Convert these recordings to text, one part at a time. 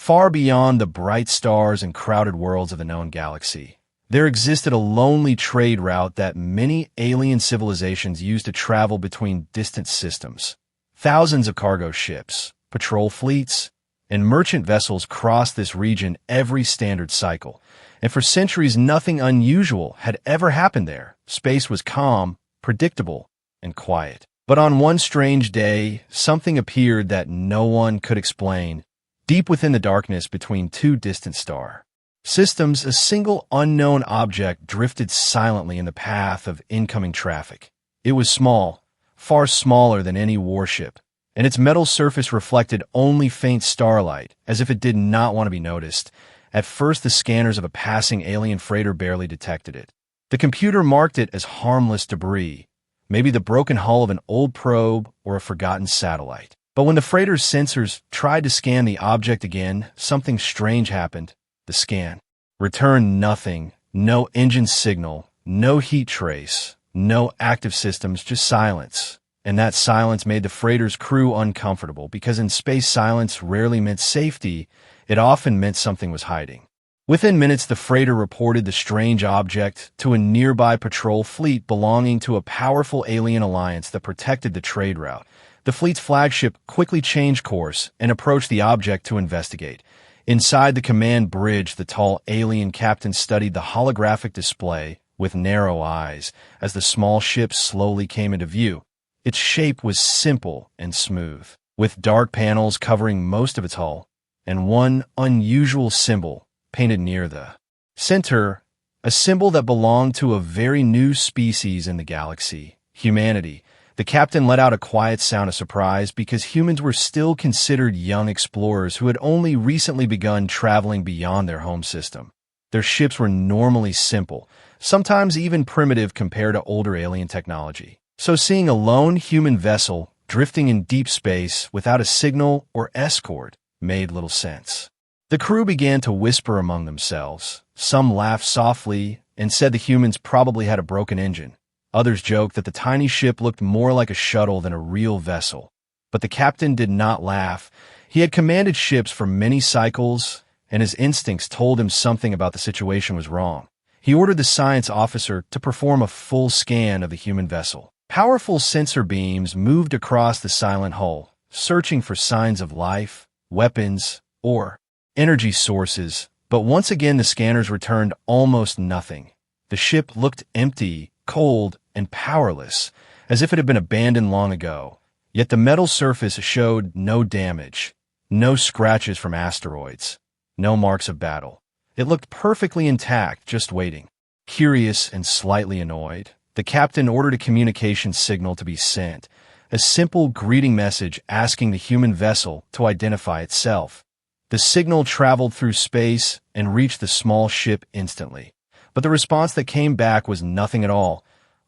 Far beyond the bright stars and crowded worlds of the known galaxy, there existed a lonely trade route that many alien civilizations used to travel between distant systems. Thousands of cargo ships, patrol fleets, and merchant vessels crossed this region every standard cycle, and for centuries nothing unusual had ever happened there. Space was calm, predictable, and quiet. But on one strange day, something appeared that no one could explain. Deep within the darkness between two distant star systems, a single unknown object drifted silently in the path of incoming traffic. It was small, far smaller than any warship, and its metal surface reflected only faint starlight, as if it did not want to be noticed. At first, the scanners of a passing alien freighter barely detected it. The computer marked it as harmless debris, maybe the broken hull of an old probe or a forgotten satellite. But when the freighter's sensors tried to scan the object again, something strange happened. The scan returned nothing, no engine signal, no heat trace, no active systems, just silence. And that silence made the freighter's crew uncomfortable, because in space silence rarely meant safety, it often meant something was hiding. Within minutes, the freighter reported the strange object to a nearby patrol fleet belonging to a powerful alien alliance that protected the trade route. The fleet's flagship quickly changed course and approached the object to investigate. Inside the command bridge, the tall alien captain studied the holographic display with narrow eyes as the small ship slowly came into view. Its shape was simple and smooth, with dark panels covering most of its hull, and one unusual symbol painted near the center, a symbol that belonged to a very new species in the galaxy, humanity. The captain let out a quiet sound of surprise, because humans were still considered young explorers who had only recently begun traveling beyond their home system. Their ships were normally simple, sometimes even primitive compared to older alien technology. So seeing a lone human vessel drifting in deep space without a signal or escort made little sense. The crew began to whisper among themselves. Some laughed softly and said the humans probably had a broken engine. Others joked that the tiny ship looked more like a shuttle than a real vessel. But the captain did not laugh. He had commanded ships for many cycles, and his instincts told him something about the situation was wrong. He ordered the science officer to perform a full scan of the human vessel. Powerful sensor beams moved across the silent hull, searching for signs of life, weapons, or energy sources. But once again, the scanners returned almost nothing. The ship looked empty, cold, and powerless, as if it had been abandoned long ago. Yet the metal surface showed no damage, no scratches from asteroids, no marks of battle. It looked perfectly intact, just waiting. Curious and slightly annoyed, the captain ordered a communication signal to be sent, a simple greeting message asking the human vessel to identify itself. The signal traveled through space and reached the small ship instantly. But the response that came back was nothing at all.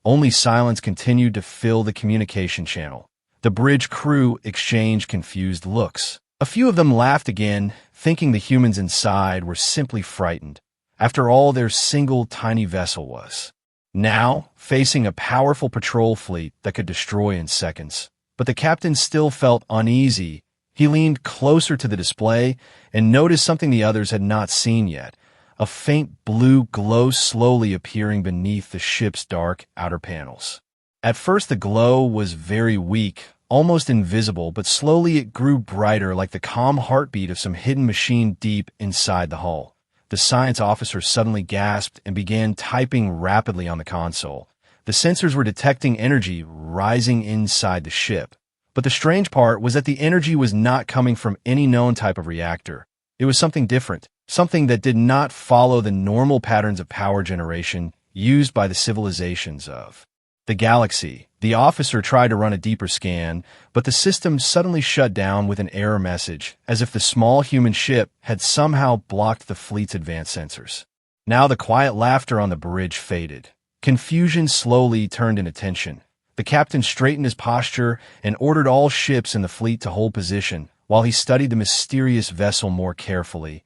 Only silence continued to fill the communication channel. The bridge crew exchanged confused looks. A few of them laughed again, thinking the humans inside were simply frightened. After all, their single tiny vessel was now facing a powerful patrol fleet that could destroy in seconds. But the captain still felt uneasy. He leaned closer to the display and noticed something the others had not seen yet. A faint blue glow slowly appearing beneath the ship's dark outer panels. At first the glow was very weak, almost invisible, but slowly it grew brighter, like the calm heartbeat of some hidden machine deep inside the hull. The science officer suddenly gasped and began typing rapidly on the console. The sensors were detecting energy rising inside the ship. But the strange part was that the energy was not coming from any known type of reactor. It was something different. Something that did not follow the normal patterns of power generation used by the civilizations of the galaxy. The officer tried to run a deeper scan, but the system suddenly shut down with an error message, as if the small human ship had somehow blocked the fleet's advanced sensors. Now the quiet laughter on the bridge faded. Confusion slowly turned into tension. The captain straightened his posture and ordered all ships in the fleet to hold position, while he studied the mysterious vessel more carefully.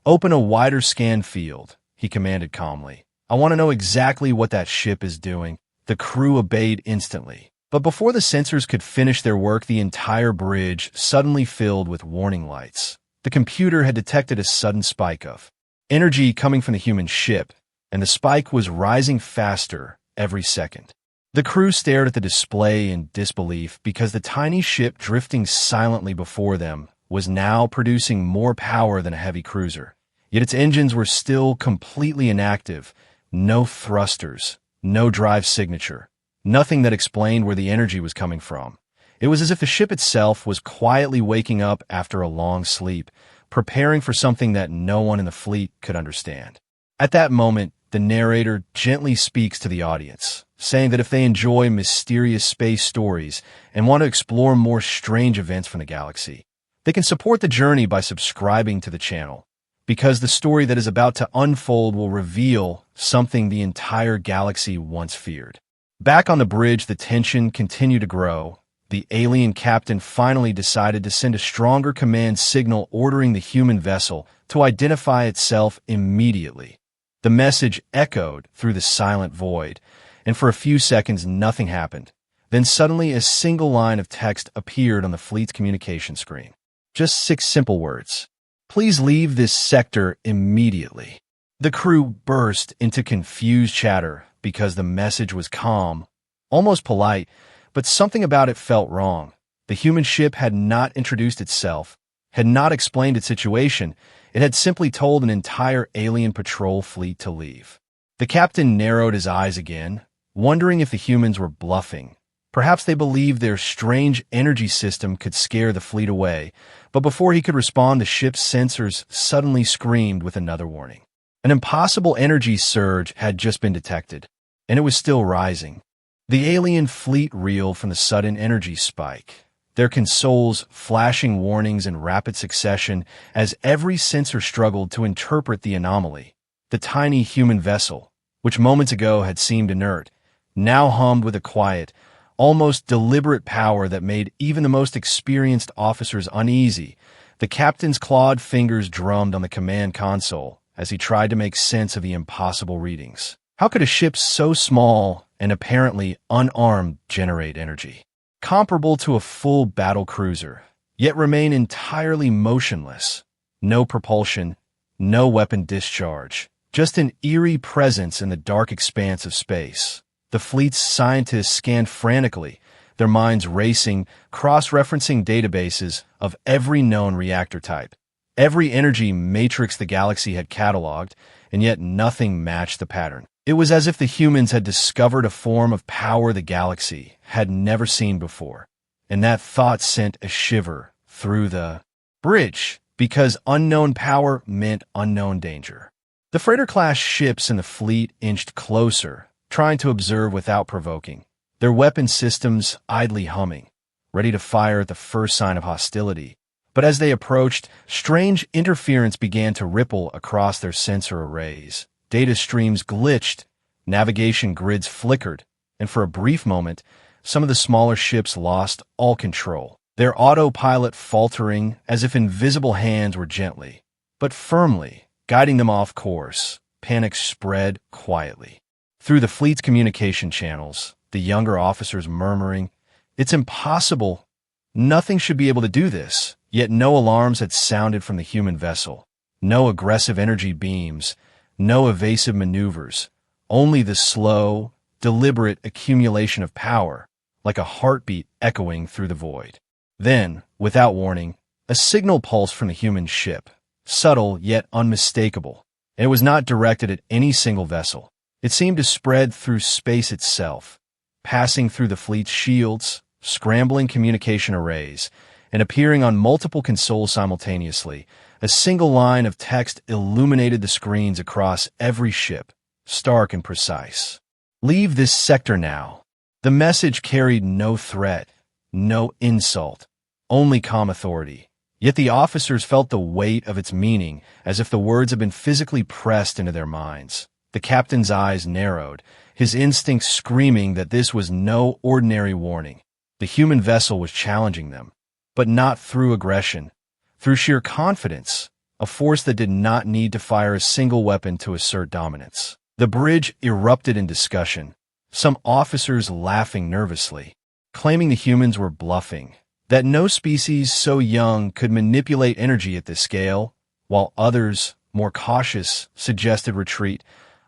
"Open a wider scan field," he commanded calmly. "I want to know exactly what that ship is doing." The crew obeyed instantly. But before the sensors could finish their work, the entire bridge suddenly filled with warning lights. The computer had detected a sudden spike of energy coming from the human ship, and the spike was rising faster every second. The crew stared at the display in disbelief because the tiny ship drifting silently before them was now producing more power than a heavy cruiser. Yet its engines were still completely inactive, no thrusters, no drive signature, nothing that explained where the energy was coming from. It was as if the ship itself was quietly waking up after a long sleep, preparing for something that no one in the fleet could understand. At that moment, the narrator gently speaks to the audience, saying that if they enjoy mysterious space stories and want to explore more strange events from the galaxy, they can support the journey by subscribing to the channel, because the story that is about to unfold will reveal something the entire galaxy once feared. Back on the bridge, the tension continued to grow. The alien captain finally decided to send a stronger command signal ordering the human vessel to identify itself immediately. The message echoed through the silent void, and for a few seconds nothing happened. Then suddenly a single line of text appeared on the fleet's communication screen. Just 6 simple words. Please leave this sector immediately. The crew burst into confused chatter because the message was calm, almost polite, but something about it felt wrong. The human ship had not introduced itself, had not explained its situation. It had simply told an entire alien patrol fleet to leave. The captain narrowed his eyes again, wondering if the humans were bluffing. Perhaps they believed their strange energy system could scare the fleet away, but before he could respond, the ship's sensors suddenly screamed with another warning. An impossible energy surge had just been detected, and it was still rising. The alien fleet reeled from the sudden energy spike, their consoles flashing warnings in rapid succession as every sensor struggled to interpret the anomaly. The tiny human vessel, which moments ago had seemed inert, now hummed with a quiet, almost deliberate power that made even the most experienced officers uneasy. The captain's clawed fingers drummed on the command console as he tried to make sense of the impossible readings. How could a ship so small and apparently unarmed generate energy, comparable to a full battle cruiser, yet remain entirely motionless? No propulsion, no weapon discharge, just an eerie presence in the dark expanse of space. The fleet's scientists scanned frantically, their minds racing, cross-referencing databases of every known reactor type, every energy matrix the galaxy had cataloged, and yet nothing matched the pattern. It was as if the humans had discovered a form of power the galaxy had never seen before, and that thought sent a shiver through the bridge, because unknown power meant unknown danger. The freighter-class ships in the fleet inched closer, trying to observe without provoking, their weapon systems idly humming, ready to fire at the first sign of hostility. But as they approached, strange interference began to ripple across their sensor arrays. Data streams glitched, navigation grids flickered, and for a brief moment, some of the smaller ships lost all control, their autopilot faltering as if invisible hands were gently, but firmly, guiding them off course. Panic spread quietly through the fleet's communication channels, the younger officers murmuring, "It's impossible. Nothing should be able to do this." Yet no alarms had sounded from the human vessel, no aggressive energy beams, no evasive maneuvers, only the slow, deliberate accumulation of power, like a heartbeat echoing through the void. Then, without warning, a signal pulsed from the human ship, subtle yet unmistakable, and it was not directed at any single vessel. It seemed to spread through space itself, passing through the fleet's shields, scrambling communication arrays, and appearing on multiple consoles simultaneously. A single line of text illuminated the screens across every ship, stark and precise. "Leave this sector now." The message carried no threat, no insult, only calm authority. Yet the officers felt the weight of its meaning, as if the words had been physically pressed into their minds. The captain's eyes narrowed, his instincts screaming that this was no ordinary warning. The human vessel was challenging them, but not through aggression, through sheer confidence, a force that did not need to fire a single weapon to assert dominance. The bridge erupted in discussion, some officers laughing nervously, claiming the humans were bluffing, that no species so young could manipulate energy at this scale, while others, more cautious, suggested retreat,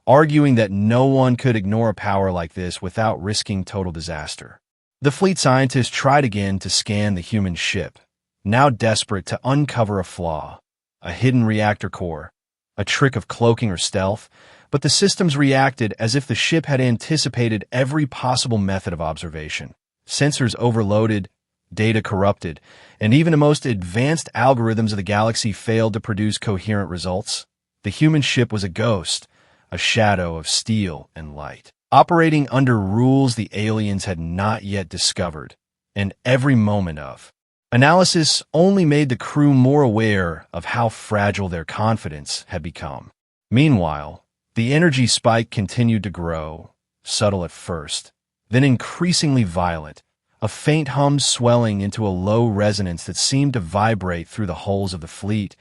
arguing that no one could ignore a power like this without risking total disaster. The fleet scientists tried again to scan the human ship, now desperate to uncover a flaw, a hidden reactor core, a trick of cloaking or stealth, but the systems reacted as if the ship had anticipated every possible method of observation. Sensors overloaded, data corrupted, and even the most advanced algorithms of the galaxy failed to produce coherent results. The human ship was a ghost, a shadow of steel and light, operating under rules the aliens had not yet discovered, and every moment of analysis only made the crew more aware of how fragile their confidence had become. Meanwhile, the energy spike continued to grow, subtle at first, then increasingly violent, a faint hum swelling into a low resonance that seemed to vibrate through the hulls of the fleet.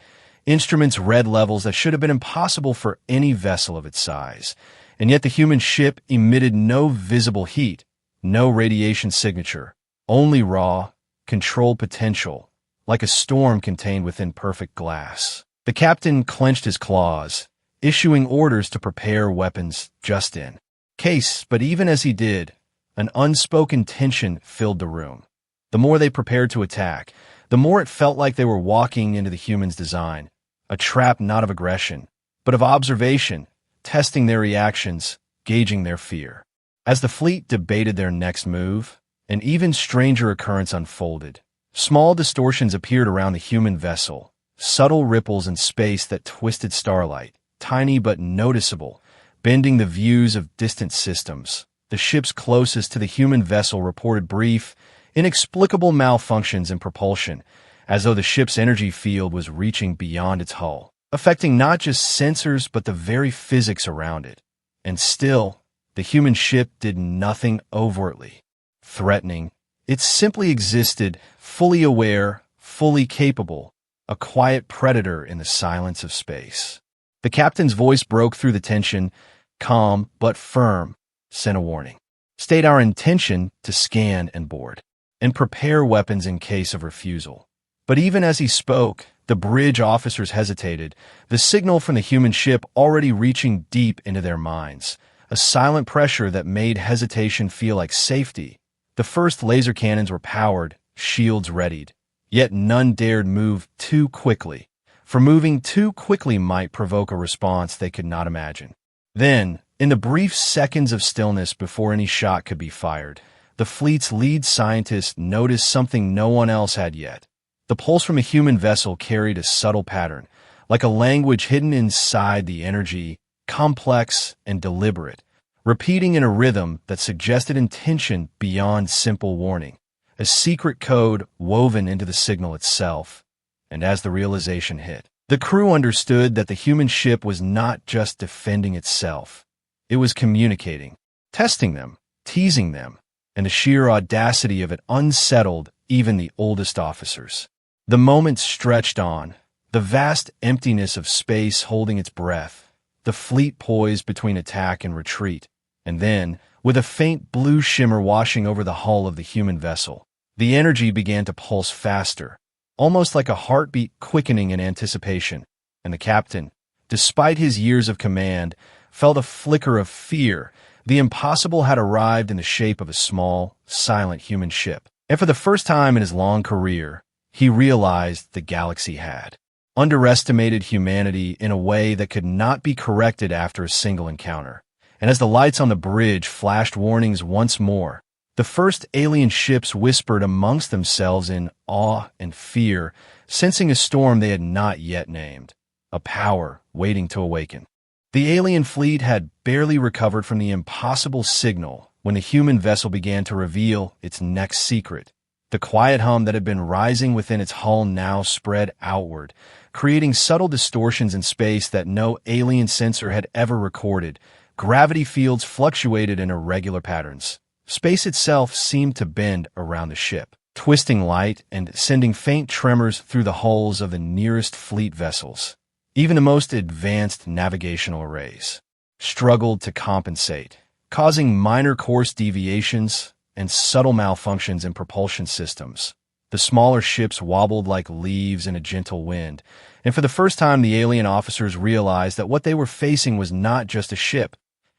Instruments read levels that should have been impossible for any vessel of its size, and yet the human ship emitted no visible heat, no radiation signature, only raw, controlled potential, like a storm contained within perfect glass. The captain clenched his claws, issuing orders to prepare weapons just in case, but even as he did, an unspoken tension filled the room. The more they prepared to attack, the more it felt like they were walking into the human's design, a trap not of aggression, but of observation, testing their reactions, gauging their fear. As the fleet debated their next move, an even stranger occurrence unfolded. Small distortions appeared around the human vessel, subtle ripples in space that twisted starlight, tiny but noticeable, bending the views of distant systems. The ships closest to the human vessel reported brief, inexplicable malfunctions in propulsion, as though the ship's energy field was reaching beyond its hull, affecting not just sensors but the very physics around it. And still, the human ship did nothing overtly threatening. It simply existed, fully aware, fully capable, a quiet predator in the silence of space. The captain's voice broke through the tension, calm but firm, sent a warning. State our intention to scan and board, and prepare weapons in case of refusal. But even as he spoke, the bridge officers hesitated, the signal from the human ship already reaching deep into their minds, a silent pressure that made hesitation feel like safety. The first laser cannons were powered, shields readied, yet none dared move too quickly, for moving too quickly might provoke a response they could not imagine. Then, in the brief seconds of stillness before any shot could be fired, the fleet's lead scientist noticed something no one else had yet. The pulse from a human vessel carried a subtle pattern, like a language hidden inside the energy, complex and deliberate, repeating in a rhythm that suggested intention beyond simple warning, a secret code woven into the signal itself. And as the realization hit, the crew understood that the human ship was not just defending itself. It was communicating, testing them, teasing them, and the sheer audacity of it unsettled even the oldest officers. The moment stretched on, the vast emptiness of space holding its breath, the fleet poised between attack and retreat, and then, with a faint blue shimmer washing over the hull of the human vessel, the energy began to pulse faster, almost like a heartbeat quickening in anticipation, and the captain, despite his years of command, felt a flicker of fear. The impossible had arrived in the shape of a small, silent human ship, and for the first time in his long career, he realized the galaxy had underestimated humanity in a way that could not be corrected after a single encounter. And as the lights on the bridge flashed warnings once more, the first alien ships whispered amongst themselves in awe and fear, sensing a storm they had not yet named, a power waiting to awaken. The alien fleet had barely recovered from the impossible signal when the human vessel began to reveal its next secret. The quiet hum that had been rising within its hull now spread outward, creating subtle distortions in space that no alien sensor had ever recorded. Gravity fields fluctuated in irregular patterns. Space itself seemed to bend around the ship, twisting light and sending faint tremors through the hulls of the nearest fleet vessels. Even the most advanced navigational arrays struggled to compensate, causing minor course deviations and subtle malfunctions in propulsion systems. The smaller ships wobbled like leaves in a gentle wind, and for the first time the alien officers realized that what they were facing was not just a ship.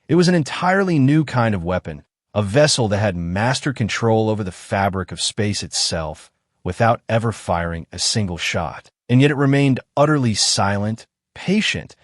It was an entirely new kind of weapon, a vessel that had master control over the fabric of space itself, without ever firing a single shot. And yet it remained utterly silent, patient,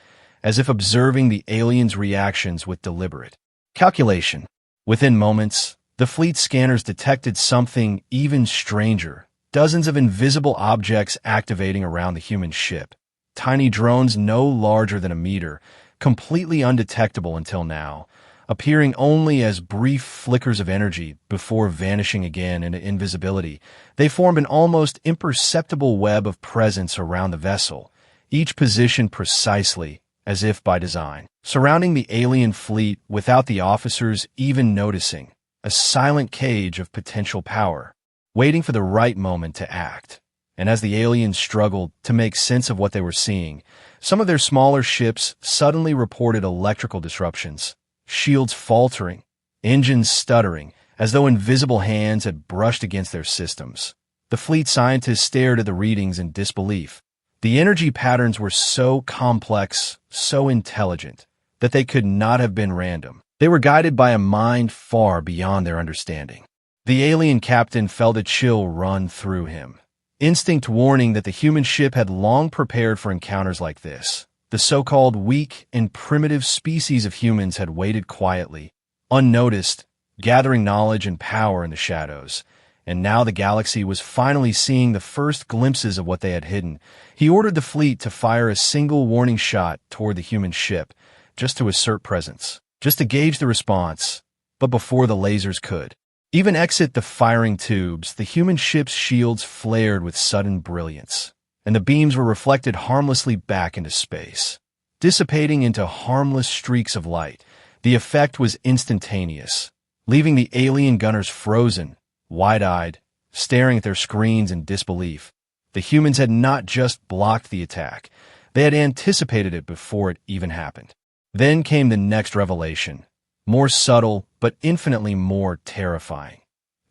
as if observing the aliens' reactions with deliberate calculation. Within moments, the fleet scanners detected something even stranger. Dozens of invisible objects activating around the human ship. Tiny drones no larger than a meter, completely undetectable until now, appearing only as brief flickers of energy before vanishing again into invisibility. They formed an almost imperceptible web of presence around the vessel, each positioned precisely as if by design, surrounding the alien fleet without the officers even noticing, a silent cage of potential power, waiting for the right moment to act. And as the aliens struggled to make sense of what they were seeing, some of their smaller ships suddenly reported electrical disruptions, shields faltering, engines stuttering, as though invisible hands had brushed against their systems. The fleet scientists stared at the readings in disbelief. The energy patterns were so complex, so intelligent, that they could not have been random. They were guided by a mind far beyond their understanding. The alien captain felt a chill run through him, instinct warning that the human ship had long prepared for encounters like this. The so-called weak and primitive species of humans had waited quietly, unnoticed, gathering knowledge and power in the shadows. And now the galaxy was finally seeing the first glimpses of what they had hidden. He ordered the fleet to fire a single warning shot toward the human ship, just to assert presence, just to gauge the response. But before the lasers could even exit the firing tubes, the human ship's shields flared with sudden brilliance, and the beams were reflected harmlessly back into space, dissipating into harmless streaks of light. The effect was instantaneous, leaving the alien gunners frozen, wide-eyed, staring at their screens in disbelief. The humans had not just blocked the attack, they had anticipated it before it even happened. Then came the next revelation, more subtle but infinitely more terrifying.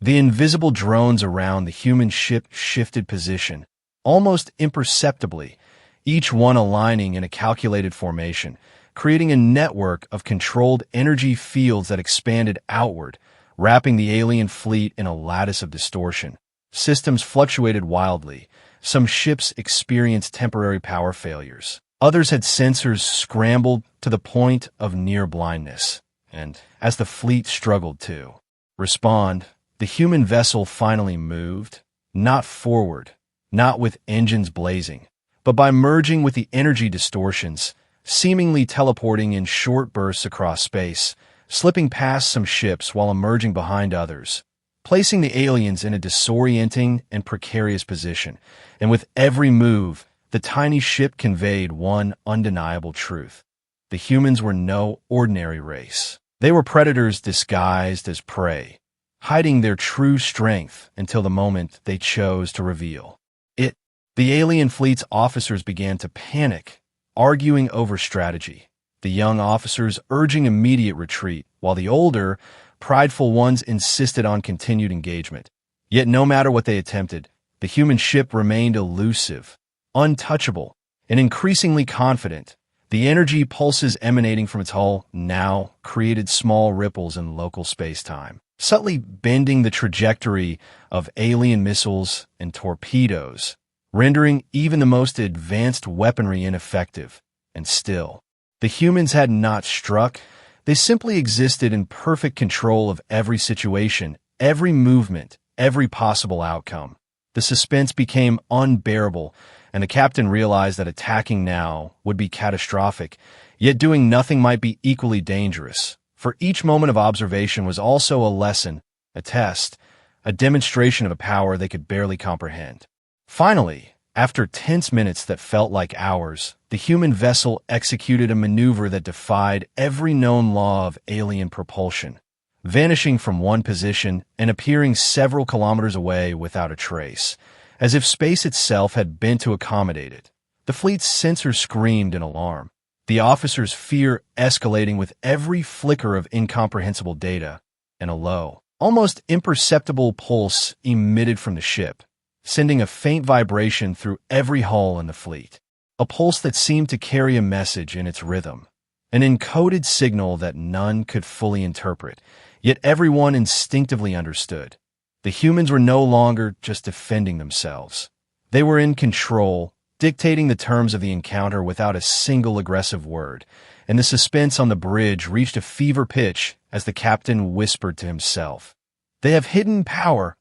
The invisible drones around the human ship shifted position, almost imperceptibly, each one aligning in a calculated formation, creating a network of controlled energy fields that expanded outward, wrapping the alien fleet in a lattice of distortion. Systems fluctuated wildly. Some ships experienced temporary power failures. Others had sensors scrambled to the point of near blindness. And as the fleet struggled to respond, the human vessel finally moved, not forward, not with engines blazing, but by merging with the energy distortions, seemingly teleporting in short bursts across space, slipping past some ships while emerging behind others, placing the aliens in a disorienting and precarious position. And with every move, the tiny ship conveyed one undeniable truth. The humans were no ordinary race. They were predators disguised as prey, hiding their true strength until the moment they chose to reveal it. The alien fleet's officers began to panic, arguing over strategy. The young officers urging immediate retreat, while the older, prideful ones insisted on continued engagement. Yet no matter what they attempted, the human ship remained elusive, untouchable, and increasingly confident. The energy pulses emanating from its hull now created small ripples in local space-time, subtly bending the trajectory of alien missiles and torpedoes, rendering even the most advanced weaponry ineffective. And still, the humans had not struck. They simply existed in perfect control of every situation, every movement, every possible outcome. The suspense became unbearable, and the captain realized that attacking now would be catastrophic, yet doing nothing might be equally dangerous. For each moment of observation was also a lesson, a test, a demonstration of a power they could barely comprehend. Finally, after tense minutes that felt like hours, the human vessel executed a maneuver that defied every known law of alien propulsion, vanishing from one position and appearing several kilometers away without a trace, as if space itself had bent to accommodate it. The fleet's sensors screamed in alarm, the officers' fear escalating with every flicker of incomprehensible data, and a low, almost imperceptible pulse emitted from the ship, sending a faint vibration through every hull in the fleet. A pulse that seemed to carry a message in its rhythm. An encoded signal that none could fully interpret, yet everyone instinctively understood. The humans were no longer just defending themselves. They were in control, dictating the terms of the encounter without a single aggressive word, and the suspense on the bridge reached a fever pitch as the captain whispered to himself. They have hidden power,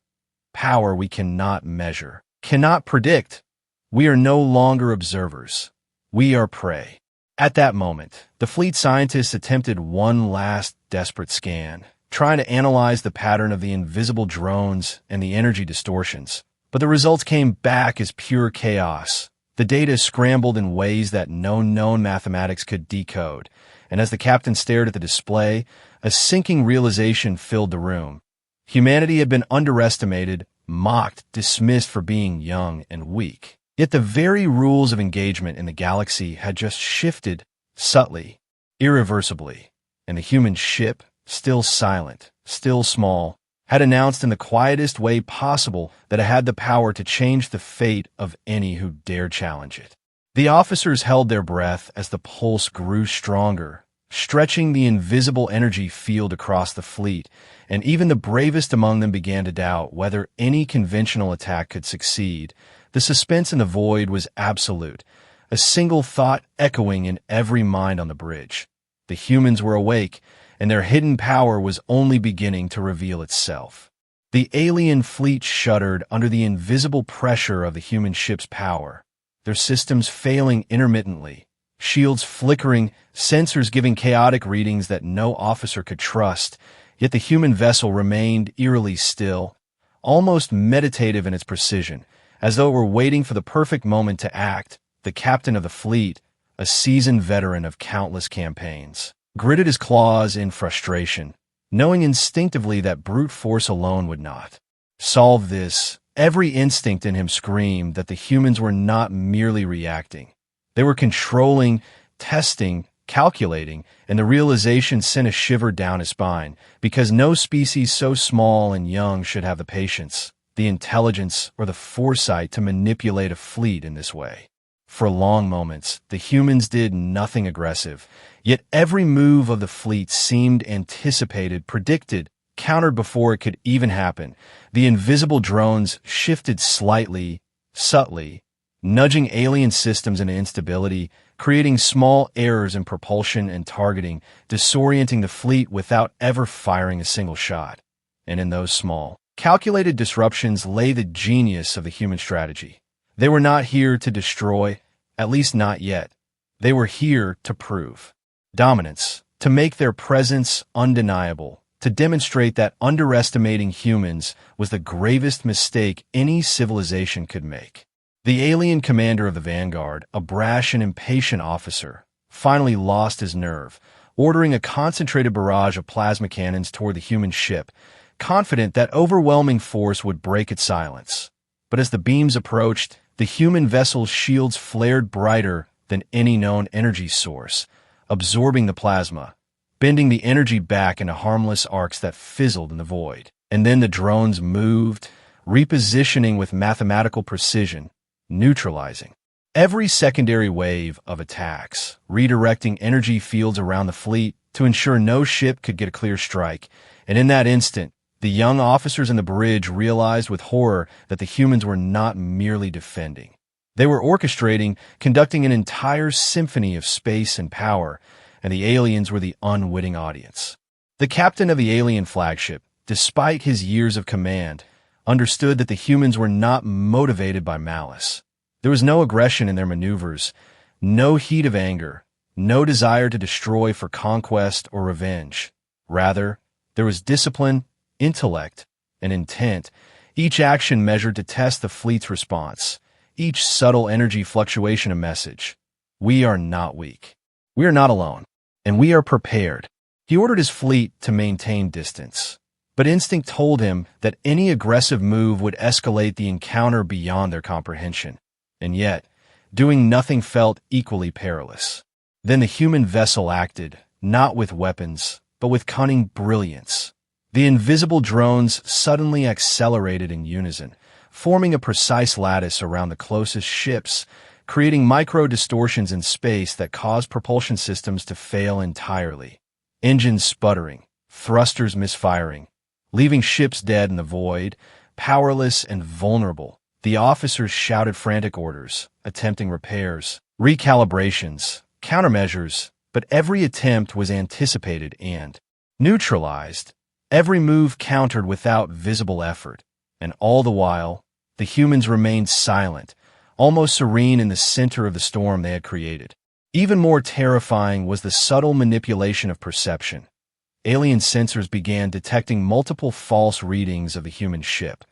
power we cannot measure, cannot predict. We are no longer observers. We are prey. At that moment, the fleet scientists attempted one last desperate scan, trying to analyze the pattern of the invisible drones and the energy distortions. But the results came back as pure chaos. The data scrambled in ways that no known mathematics could decode, and as the captain stared at the display, a sinking realization filled the room. Humanity had been underestimated, mocked, dismissed for being young and weak. Yet the very rules of engagement in the galaxy had just shifted subtly, irreversibly, and the human ship, still silent, still small, had announced in the quietest way possible that it had the power to change the fate of any who dared challenge it. The officers held their breath as the pulse grew stronger, stretching the invisible energy field across the fleet, and even the bravest among them began to doubt whether any conventional attack could succeed. The suspense in the void was absolute, a single thought echoing in every mind on the bridge. The humans were awake, and their hidden power was only beginning to reveal itself. The alien fleet shuddered under the invisible pressure of the human ship's power, their systems failing intermittently, shields flickering, sensors giving chaotic readings that no officer could trust, yet the human vessel remained eerily still, almost meditative in its precision, as though it were waiting for the perfect moment to act. The captain of the fleet, a seasoned veteran of countless campaigns, gritted his claws in frustration, knowing instinctively that brute force alone would not solve this. Every instinct in him screamed that the humans were not merely reacting. They were controlling, testing, calculating, and the realization sent a shiver down his spine, because no species so small and young should have the patience, the intelligence, or the foresight to manipulate a fleet in this way. For long moments, the humans did nothing aggressive, yet every move of the fleet seemed anticipated, predicted, countered before it could even happen. The invisible drones shifted slightly, subtly, nudging alien systems into instability, creating small errors in propulsion and targeting, disorienting the fleet without ever firing a single shot. And in those small, calculated disruptions lay the genius of the human strategy. They were not here to destroy, at least not yet. They were here to prove dominance, to make their presence undeniable, to demonstrate that underestimating humans was the gravest mistake any civilization could make. The alien commander of the Vanguard, a brash and impatient officer, finally lost his nerve, ordering a concentrated barrage of plasma cannons toward the human ship, confident that overwhelming force would break its silence. But as the beams approached, the human vessel's shields flared brighter than any known energy source, absorbing the plasma, bending the energy back into harmless arcs that fizzled in the void. And then the drones moved, repositioning with mathematical precision, neutralizing every secondary wave of attacks, redirecting energy fields around the fleet to ensure no ship could get a clear strike. And in that instant, the young officers in the bridge realized with horror that the humans were not merely defending. They were orchestrating, conducting an entire symphony of space and power, and the aliens were the unwitting audience. The captain of the alien flagship, despite his years of command, understood that the humans were not motivated by malice. There was no aggression in their maneuvers, no heat of anger, no desire to destroy for conquest or revenge. Rather, there was discipline, intellect, and intent, each action measured to test the fleet's response, each subtle energy fluctuation a message. We are not weak. We are not alone, and we are prepared. He ordered his fleet to maintain distance, but instinct told him that any aggressive move would escalate the encounter beyond their comprehension. And yet, doing nothing felt equally perilous. Then the human vessel acted, not with weapons, but with cunning brilliance. The invisible drones suddenly accelerated in unison, forming a precise lattice around the closest ships, creating micro-distortions in space that caused propulsion systems to fail entirely. Engines sputtering, thrusters misfiring, leaving ships dead in the void, powerless and vulnerable. The officers shouted frantic orders, attempting repairs, recalibrations, countermeasures, but every attempt was anticipated and neutralized, every move countered without visible effort, and all the while, the humans remained silent, almost serene in the center of the storm they had created. Even more terrifying was the subtle manipulation of perception. Alien sensors began detecting multiple false readings of the human ship,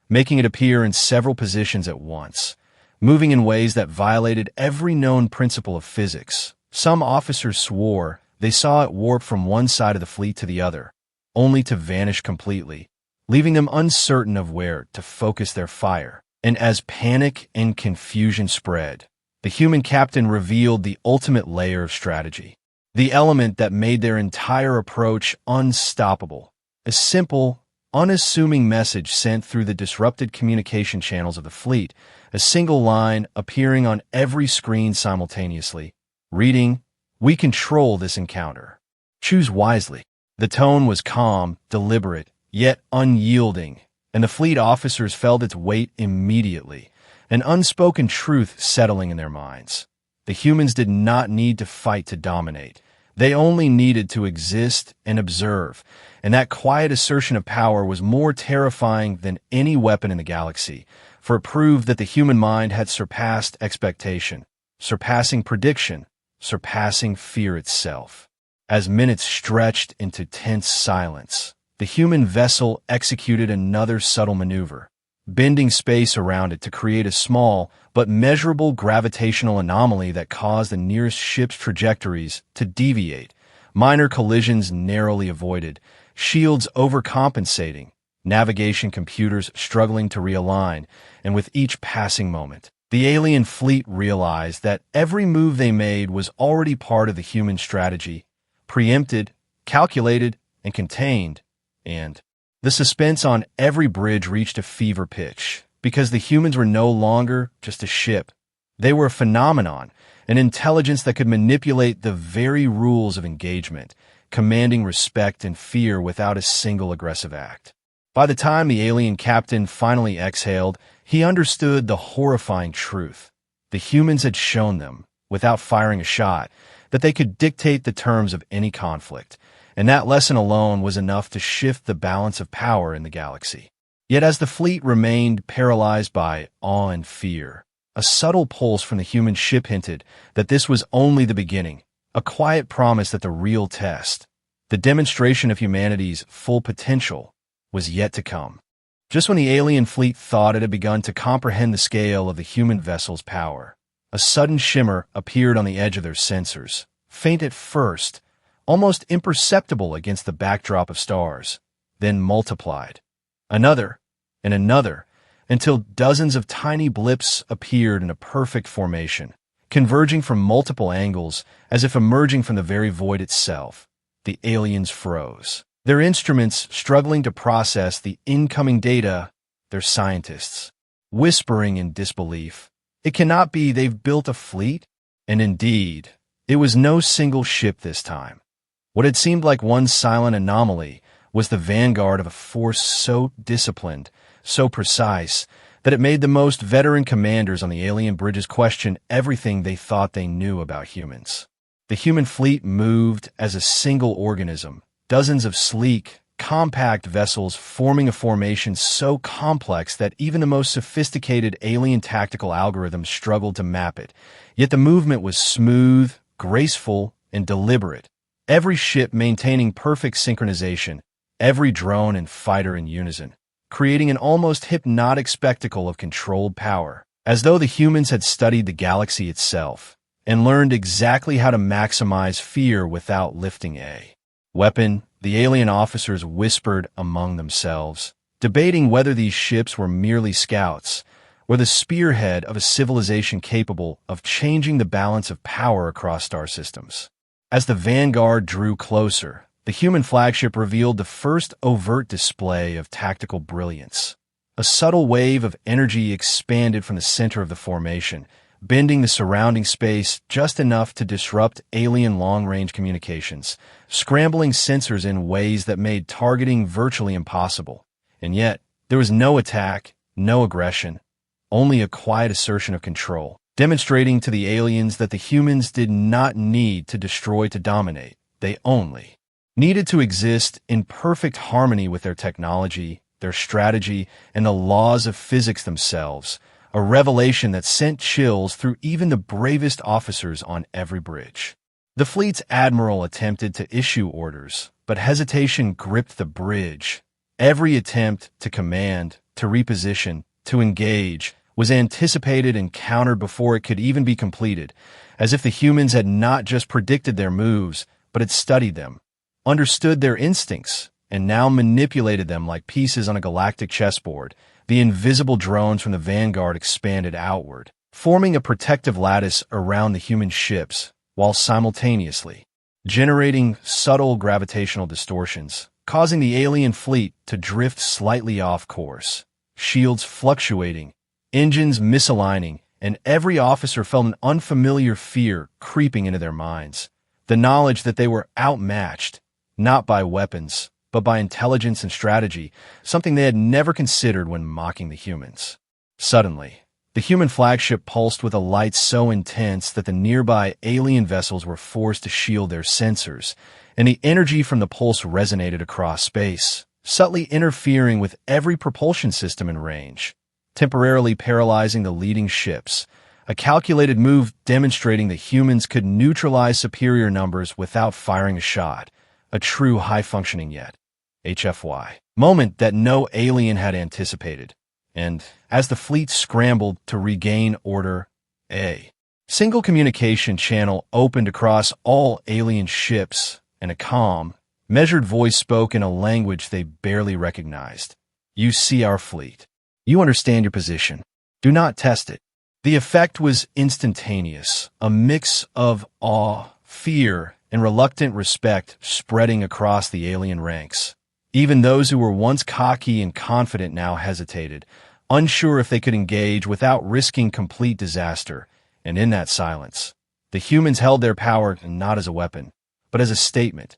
making it appear in several positions at once, moving in ways that violated every known principle of physics. Some officers swore they saw it warp from one side of the fleet to the other, only to vanish completely, leaving them uncertain of where to focus their fire. And as panic and confusion spread, the human captain revealed the ultimate layer of strategy, the element that made their entire approach unstoppable. A simple, unassuming message sent through the disrupted communication channels of the fleet, a single line appearing on every screen simultaneously, reading, "We control this encounter. Choose wisely." The tone was calm, deliberate, yet unyielding, and the fleet officers felt its weight immediately, an unspoken truth settling in their minds. The humans did not need to fight to dominate. They only needed to exist and observe, and that quiet assertion of power was more terrifying than any weapon in the galaxy, for it proved that the human mind had surpassed expectation, surpassing prediction, surpassing fear itself. As minutes stretched into tense silence, the human vessel executed another subtle maneuver, bending space around it to create a small but measurable gravitational anomaly that caused the nearest ship's trajectories to deviate, minor collisions narrowly avoided, shields overcompensating, navigation computers struggling to realign, and with each passing moment, the alien fleet realized that every move they made was already part of the human strategy, preempted, calculated, and contained, and the suspense on every bridge reached a fever pitch, because the humans were no longer just a ship. They were a phenomenon, an intelligence that could manipulate the very rules of engagement, commanding respect and fear without a single aggressive act. By the time the alien captain finally exhaled, he understood the horrifying truth. The humans had shown them, without firing a shot, that they could dictate the terms of any conflict, and that lesson alone was enough to shift the balance of power in the galaxy. Yet as the fleet remained paralyzed by awe and fear, a subtle pulse from the human ship hinted that this was only the beginning, a quiet promise that the real test, the demonstration of humanity's full potential, was yet to come. Just when the alien fleet thought it had begun to comprehend the scale of the human vessel's power, a sudden shimmer appeared on the edge of their sensors, faint at first, almost imperceptible against the backdrop of stars, then multiplied. Another, and another, until dozens of tiny blips appeared in a perfect formation, converging from multiple angles as if emerging from the very void itself. The aliens froze, their instruments struggling to process the incoming data, their scientists whispering in disbelief. It cannot be, they've built a fleet? And indeed, it was no single ship this time. What had seemed like one silent anomaly was the vanguard of a force so disciplined, so precise, that it made the most veteran commanders on the alien bridges question everything they thought they knew about humans. The human fleet moved as a single organism, dozens of sleek, compact vessels forming a formation so complex that even the most sophisticated alien tactical algorithms struggled to map it. Yet the movement was smooth, graceful, and deliberate, every ship maintaining perfect synchronization, every drone and fighter in unison, creating an almost hypnotic spectacle of controlled power, as though the humans had studied the galaxy itself and learned exactly how to maximize fear without lifting a weapon. The alien officers whispered among themselves, debating whether these ships were merely scouts or the spearhead of a civilization capable of changing the balance of power across star systems. As the vanguard drew closer, the human flagship revealed the first overt display of tactical brilliance. A subtle wave of energy expanded from the center of the formation, bending the surrounding space just enough to disrupt alien long-range communications, scrambling sensors in ways that made targeting virtually impossible. And yet, there was no attack, no aggression, only a quiet assertion of control, demonstrating to the aliens that the humans did not need to destroy to dominate. They only needed to exist in perfect harmony with their technology, their strategy, and the laws of physics themselves, a revelation that sent chills through even the bravest officers on every bridge. The fleet's admiral attempted to issue orders, but hesitation gripped the bridge. Every attempt to command, to reposition, to engage was anticipated and countered before it could even be completed, as if the humans had not just predicted their moves, but had studied them, understood their instincts, and now manipulated them like pieces on a galactic chessboard. The invisible drones from the Vanguard expanded outward, forming a protective lattice around the human ships, while simultaneously generating subtle gravitational distortions, causing the alien fleet to drift slightly off course. Shields fluctuating, engines misaligning, and every officer felt an unfamiliar fear creeping into their minds. The knowledge that they were outmatched, not by weapons, but by intelligence and strategy, something they had never considered when mocking the humans. Suddenly, the human flagship pulsed with a light so intense that the nearby alien vessels were forced to shield their sensors, and the energy from the pulse resonated across space, subtly interfering with every propulsion system in range, temporarily paralyzing the leading ships, a calculated move demonstrating that humans could neutralize superior numbers without firing a shot. A true high-functioning yet HFY moment that no alien had anticipated. And as the fleet scrambled to regain order, a single communication channel opened across all alien ships, and a calm, measured voice spoke in a language they barely recognized. "You see our fleet. You understand your position. Do not test it." The effect was instantaneous, a mix of awe, fear, and reluctant respect spreading across the alien ranks. Even those who were once cocky and confident now hesitated, unsure if they could engage without risking complete disaster. And in that silence, the humans held their power not as a weapon, but as a statement.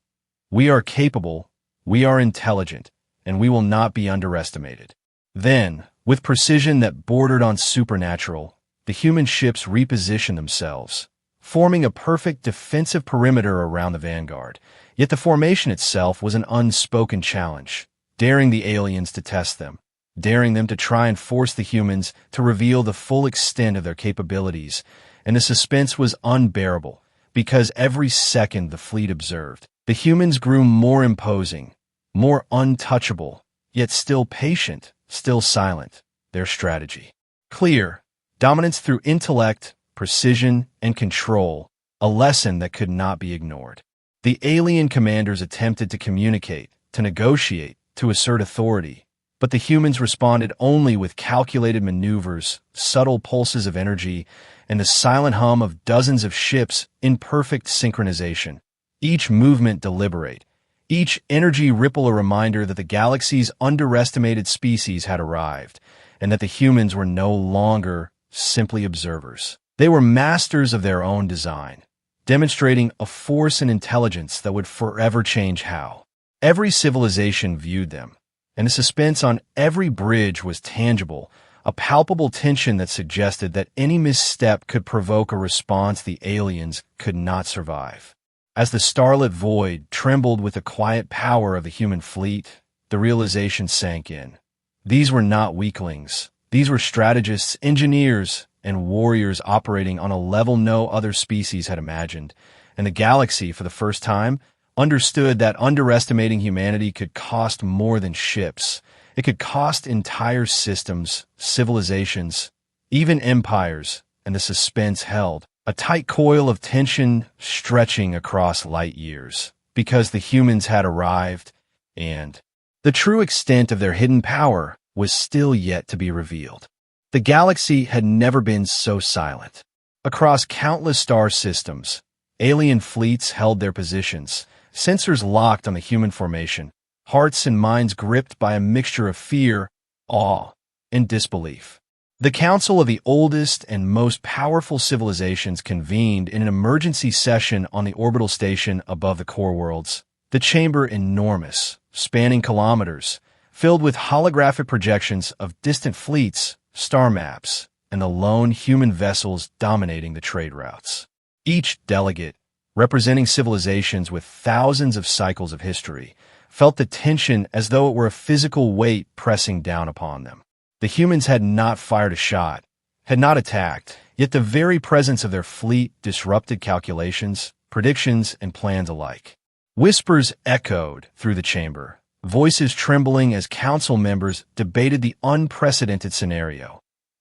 We are capable, we are intelligent, and we will not be underestimated. Then, with precision that bordered on supernatural, the human ships repositioned themselves, forming a perfect defensive perimeter around the Vanguard. Yet the formation itself was an unspoken challenge, daring the aliens to test them, daring them to try and force the humans to reveal the full extent of their capabilities. And the suspense was unbearable, because every second the fleet observed, the humans grew more imposing, more untouchable, yet still patient, still silent. Their strategy clear, dominance through intellect, precision, and control, a lesson that could not be ignored. The alien commanders attempted to communicate, to negotiate, to assert authority, but the humans responded only with calculated maneuvers, subtle pulses of energy, and the silent hum of dozens of ships in perfect synchronization. Each movement deliberate, each energy ripple a reminder that the galaxy's underestimated species had arrived, and that the humans were no longer simply observers. They were masters of their own design, demonstrating a force and intelligence that would forever change how every civilization viewed them. And the suspense on every bridge was tangible, a palpable tension that suggested that any misstep could provoke a response the aliens could not survive. As the starlit void trembled with the quiet power of the human fleet, the realization sank in. These were not weaklings. These were strategists, engineers, and warriors operating on a level no other species had imagined. And the galaxy, for the first time, understood that underestimating humanity could cost more than ships. It could cost entire systems, civilizations, even empires, and the suspense held, a tight coil of tension stretching across light years, because the humans had arrived, and the true extent of their hidden power was still yet to be revealed. The galaxy had never been so silent. Across countless star systems, alien fleets held their positions, sensors locked on the human formation, hearts and minds gripped by a mixture of fear, awe, and disbelief. The council of the oldest and most powerful civilizations convened in an emergency session on the orbital station above the core worlds, the chamber enormous, spanning kilometers, filled with holographic projections of distant fleets, star maps, and the lone human vessels dominating the trade routes. Each delegate, representing civilizations with thousands of cycles of history, felt the tension as though it were a physical weight pressing down upon them. The humans had not fired a shot, had not attacked, yet the very presence of their fleet disrupted calculations, predictions, and plans alike. Whispers echoed through the chamber, voices trembling as council members debated the unprecedented scenario.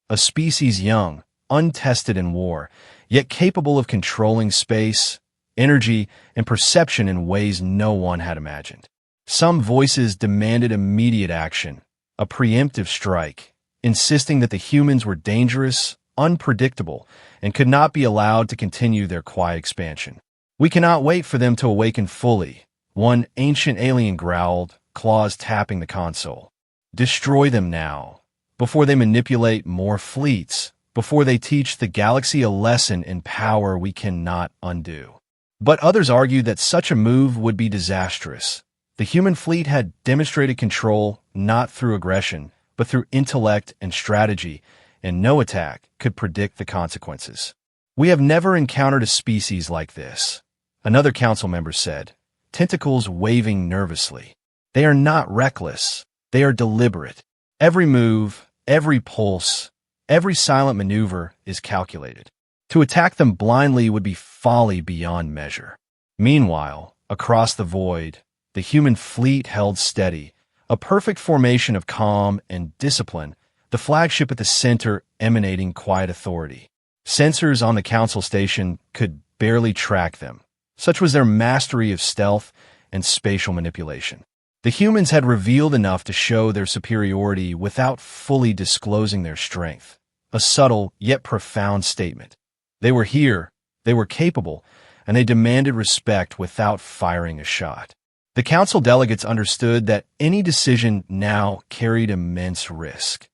A species young, untested in war, yet capable of controlling space, energy, and perception in ways no one had imagined. Some voices demanded immediate action, a preemptive strike, insisting that the humans were dangerous, unpredictable, and could not be allowed to continue their quiet expansion. "We cannot wait for them to awaken fully," one ancient alien growled, claws tapping the console. "Destroy them now, before they manipulate more fleets, before they teach the galaxy a lesson in power we cannot undo." But others argued that such a move would be disastrous. The human fleet had demonstrated control not through aggression, but through intellect and strategy, and no attack could predict the consequences. "We have never encountered a species like this," another council member said, tentacles waving nervously. "They are not reckless. They are deliberate. Every move, every pulse, every silent maneuver is calculated. To attack them blindly would be folly beyond measure." Meanwhile, across the void, the human fleet held steady, a perfect formation of calm and discipline, the flagship at the center emanating quiet authority. Sensors on the council station could barely track them. Such was their mastery of stealth and spatial manipulation. The humans had revealed enough to show their superiority without fully disclosing their strength. A subtle yet profound statement. They were here, they were capable, and they demanded respect without firing a shot. The council delegates understood that any decision now carried immense risk.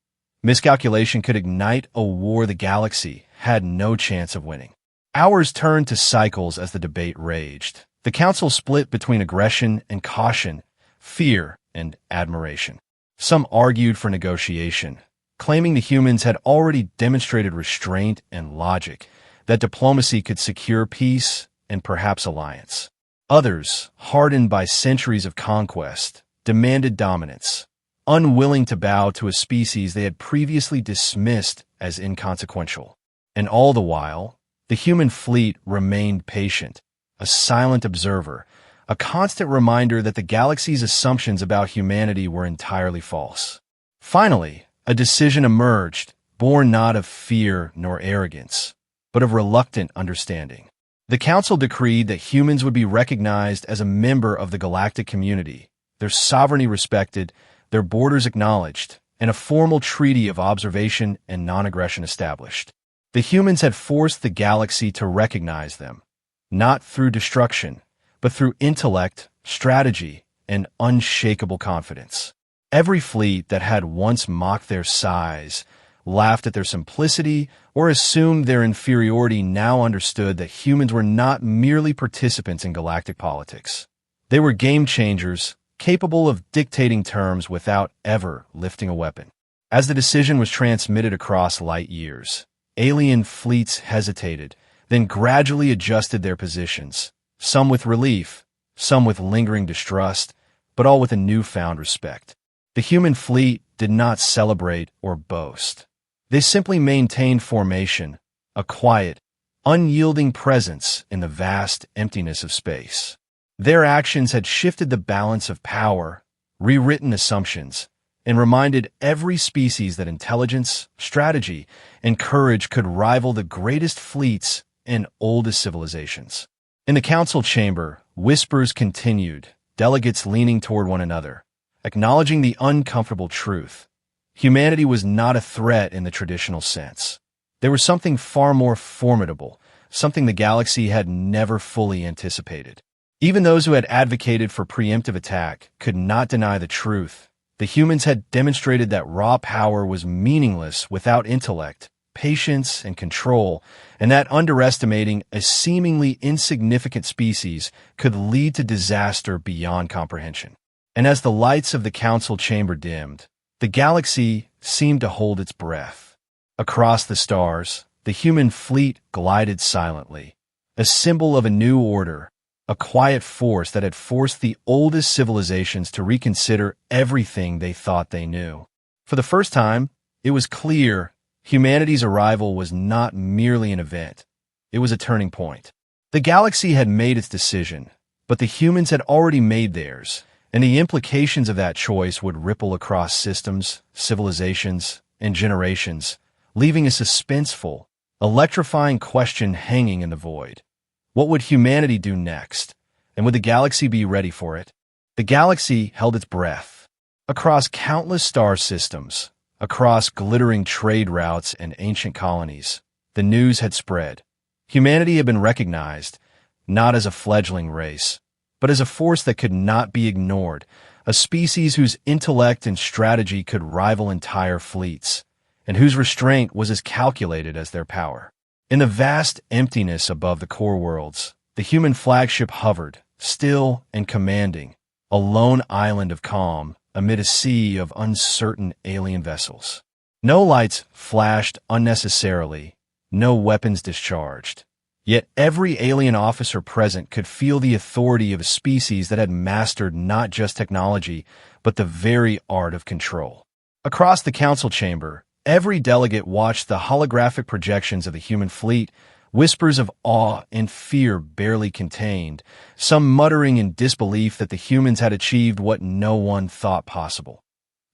Miscalculation could ignite a war the galaxy had no chance of winning. Hours turned to cycles as the debate raged. The council split between aggression and caution, fear and admiration. Some argued for negotiation, claiming the humans had already demonstrated restraint and logic, that diplomacy could secure peace and perhaps alliance. Others, hardened by centuries of conquest, demanded dominance, unwilling to bow to a species they had previously dismissed as inconsequential. And all the while, the human fleet remained patient, a silent observer, a constant reminder that the galaxy's assumptions about humanity were entirely false. Finally, a decision emerged, born not of fear nor arrogance, but of reluctant understanding. The council decreed that humans would be recognized as a member of the galactic community, their sovereignty respected, their borders acknowledged, and a formal treaty of observation and non-aggression established. The humans had forced the galaxy to recognize them, not through destruction, but through intellect, strategy, and unshakable confidence. Every fleet that had once mocked their size, laughed at their simplicity, or assumed their inferiority now understood that humans were not merely participants in galactic politics. They were game changers, capable of dictating terms without ever lifting a weapon. As the decision was transmitted across light years, alien fleets hesitated, then gradually adjusted their positions, some with relief, some with lingering distrust, but all with a newfound respect. The human fleet did not celebrate or boast. They simply maintained formation, a quiet, unyielding presence in the vast emptiness of space. Their actions had shifted the balance of power, rewritten assumptions, and reminded every species that intelligence, strategy, and courage could rival the greatest fleets and oldest civilizations. In the council chamber, whispers continued, delegates leaning toward one another, acknowledging the uncomfortable truth. Humanity was not a threat in the traditional sense. There was something far more formidable, something the galaxy had never fully anticipated. Even those who had advocated for preemptive attack could not deny the truth. The humans had demonstrated that raw power was meaningless without intellect, patience, and control, and that underestimating a seemingly insignificant species could lead to disaster beyond comprehension. And as the lights of the council chamber dimmed, the galaxy seemed to hold its breath. Across the stars, the human fleet glided silently, a symbol of a new order, a quiet force that had forced the oldest civilizations to reconsider everything they thought they knew. For the first time, it was clear humanity's arrival was not merely an event. It was a turning point. The galaxy had made its decision, but the humans had already made theirs, and the implications of that choice would ripple across systems, civilizations, and generations, leaving a suspenseful, electrifying question hanging in the void. What would humanity do next? And would the galaxy be ready for it? The galaxy held its breath. Across countless star systems, across glittering trade routes and ancient colonies, the news had spread. Humanity had been recognized, not as a fledgling race, but as a force that could not be ignored, a species whose intellect and strategy could rival entire fleets, and whose restraint was as calculated as their power. In the vast emptiness above the core worlds, the human flagship hovered, still and commanding, a lone island of calm amid a sea of uncertain alien vessels. No lights flashed unnecessarily, no weapons discharged. Yet every alien officer present could feel the authority of a species that had mastered not just technology, but the very art of control. Across the council chamber, every delegate watched the holographic projections of the human fleet, whispers of awe and fear barely contained, some muttering in disbelief that the humans had achieved what no one thought possible.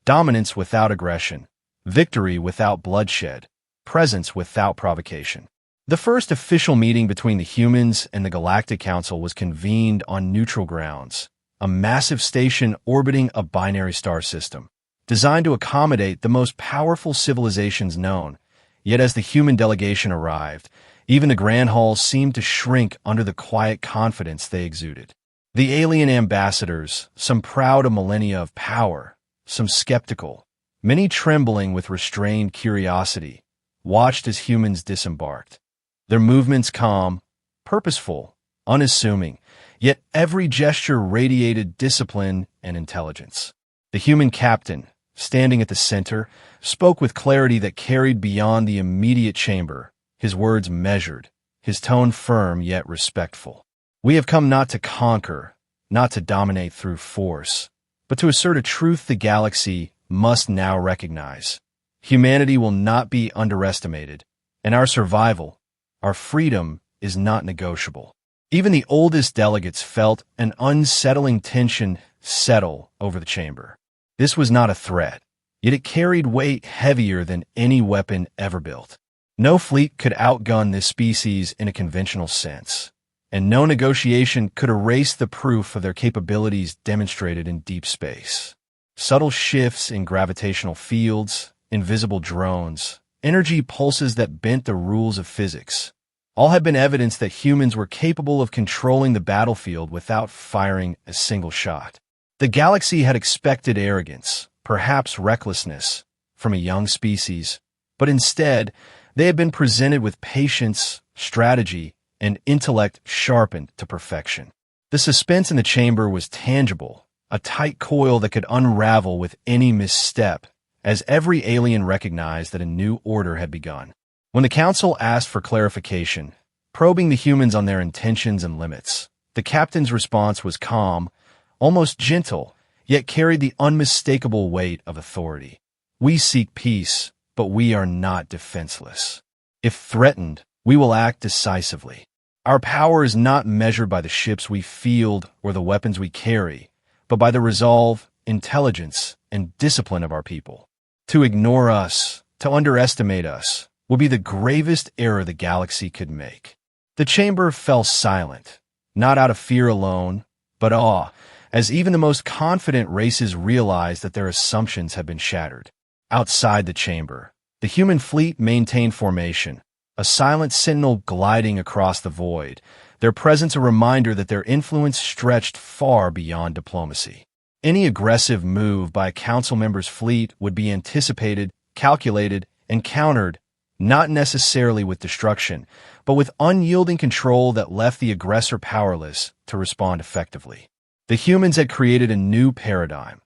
Dominance without aggression, victory without bloodshed, presence without provocation. The first official meeting between the humans and the Galactic Council was convened on neutral grounds, a massive station orbiting a binary star system, designed to accommodate the most powerful civilizations known. Yet as the human delegation arrived, even the Grand Hall seemed to shrink under the quiet confidence they exuded. The alien ambassadors, some proud of millennia of power, some skeptical, many trembling with restrained curiosity, watched as humans disembarked. Their movements calm, purposeful, unassuming, yet every gesture radiated discipline and intelligence. The human captain, standing at the center, spoke with clarity that carried beyond the immediate chamber, his words measured, his tone firm yet respectful. We have come not to conquer, not to dominate through force, but to assert a truth the galaxy must now recognize. Humanity will not be underestimated, and our survival, our freedom, is not negotiable. Even the oldest delegates felt an unsettling tension settle over the chamber. This was not a threat, yet it carried weight heavier than any weapon ever built. No fleet could outgun this species in a conventional sense, and no negotiation could erase the proof of their capabilities demonstrated in deep space. Subtle shifts in gravitational fields, invisible drones, energy pulses that bent the rules of physics, all had been evidence that humans were capable of controlling the battlefield without firing a single shot. The galaxy had expected arrogance, perhaps recklessness, from a young species, but instead, they had been presented with patience, strategy, and intellect sharpened to perfection. The suspense in the chamber was tangible, a tight coil that could unravel with any misstep, as every alien recognized that a new order had begun. When the council asked for clarification, probing the humans on their intentions and limits, the captain's response was calm, almost gentle, yet carried the unmistakable weight of authority. We seek peace, but we are not defenseless. If threatened, we will act decisively. Our power is not measured by the ships we field or the weapons we carry, but by the resolve, intelligence, and discipline of our people. To ignore us, to underestimate us, would be the gravest error the galaxy could make. The chamber fell silent, not out of fear alone, but awe, as even the most confident races realized that their assumptions had been shattered. Outside the chamber, the human fleet maintained formation, a silent sentinel gliding across the void, their presence a reminder that their influence stretched far beyond diplomacy. Any aggressive move by a council member's fleet would be anticipated, calculated, and countered, not necessarily with destruction, but with unyielding control that left the aggressor powerless to respond effectively. The humans had created a new paradigm: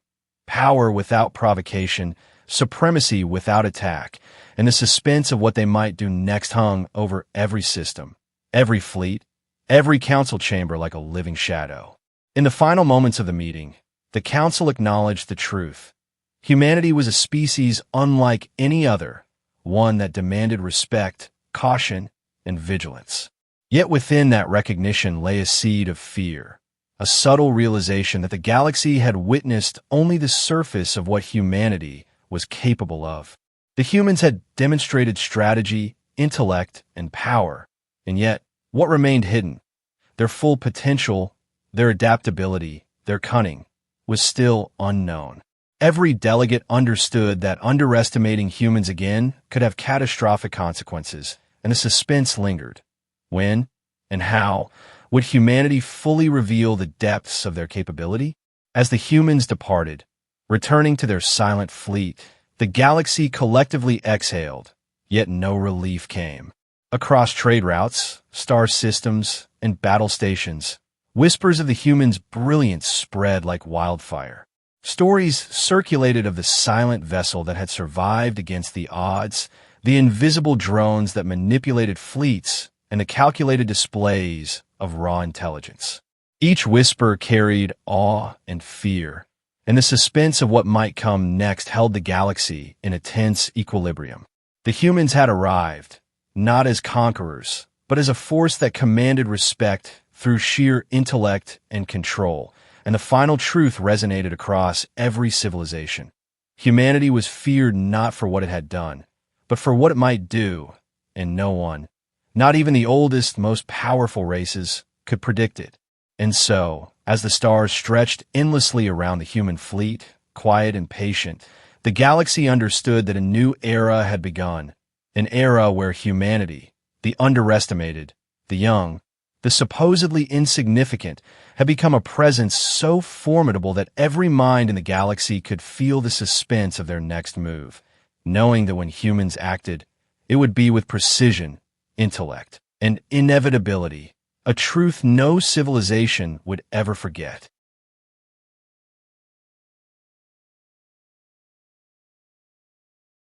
power without provocation, supremacy without attack, and the suspense of what they might do next hung over every system, every fleet, every council chamber like a living shadow. In the final moments of the meeting, the council acknowledged the truth. Humanity was a species unlike any other, one that demanded respect, caution, and vigilance. Yet within that recognition lay a seed of fear, a subtle realization that the galaxy had witnessed only the surface of what humanity was capable of. The humans had demonstrated strategy, intellect, and power, and yet what remained hidden, their full potential, their adaptability, their cunning, was still unknown. Every delegate understood that underestimating humans again could have catastrophic consequences, and the suspense lingered. When and how would humanity fully reveal the depths of their capability? As the humans departed, returning to their silent fleet, the galaxy collectively exhaled, yet no relief came. Across trade routes, star systems, and battle stations, whispers of the humans' brilliance spread like wildfire. Stories circulated of the silent vessel that had survived against the odds, the invisible drones that manipulated fleets, and the calculated displays of raw intelligence. Each whisper carried awe and fear, and the suspense of what might come next held the galaxy in a tense equilibrium. The humans had arrived, not as conquerors, but as a force that commanded respect through sheer intellect and control, and the final truth resonated across every civilization. Humanity was feared not for what it had done, but for what it might do, and no one, not even the oldest, most powerful races, could predict it. And so, as the stars stretched endlessly around the human fleet, quiet and patient, the galaxy understood that a new era had begun, an era where humanity, the underestimated, the young, the supposedly insignificant, had become a presence so formidable that every mind in the galaxy could feel the suspense of their next move, knowing that when humans acted, it would be with precision, intellect, and inevitability, a truth no civilization would ever forget.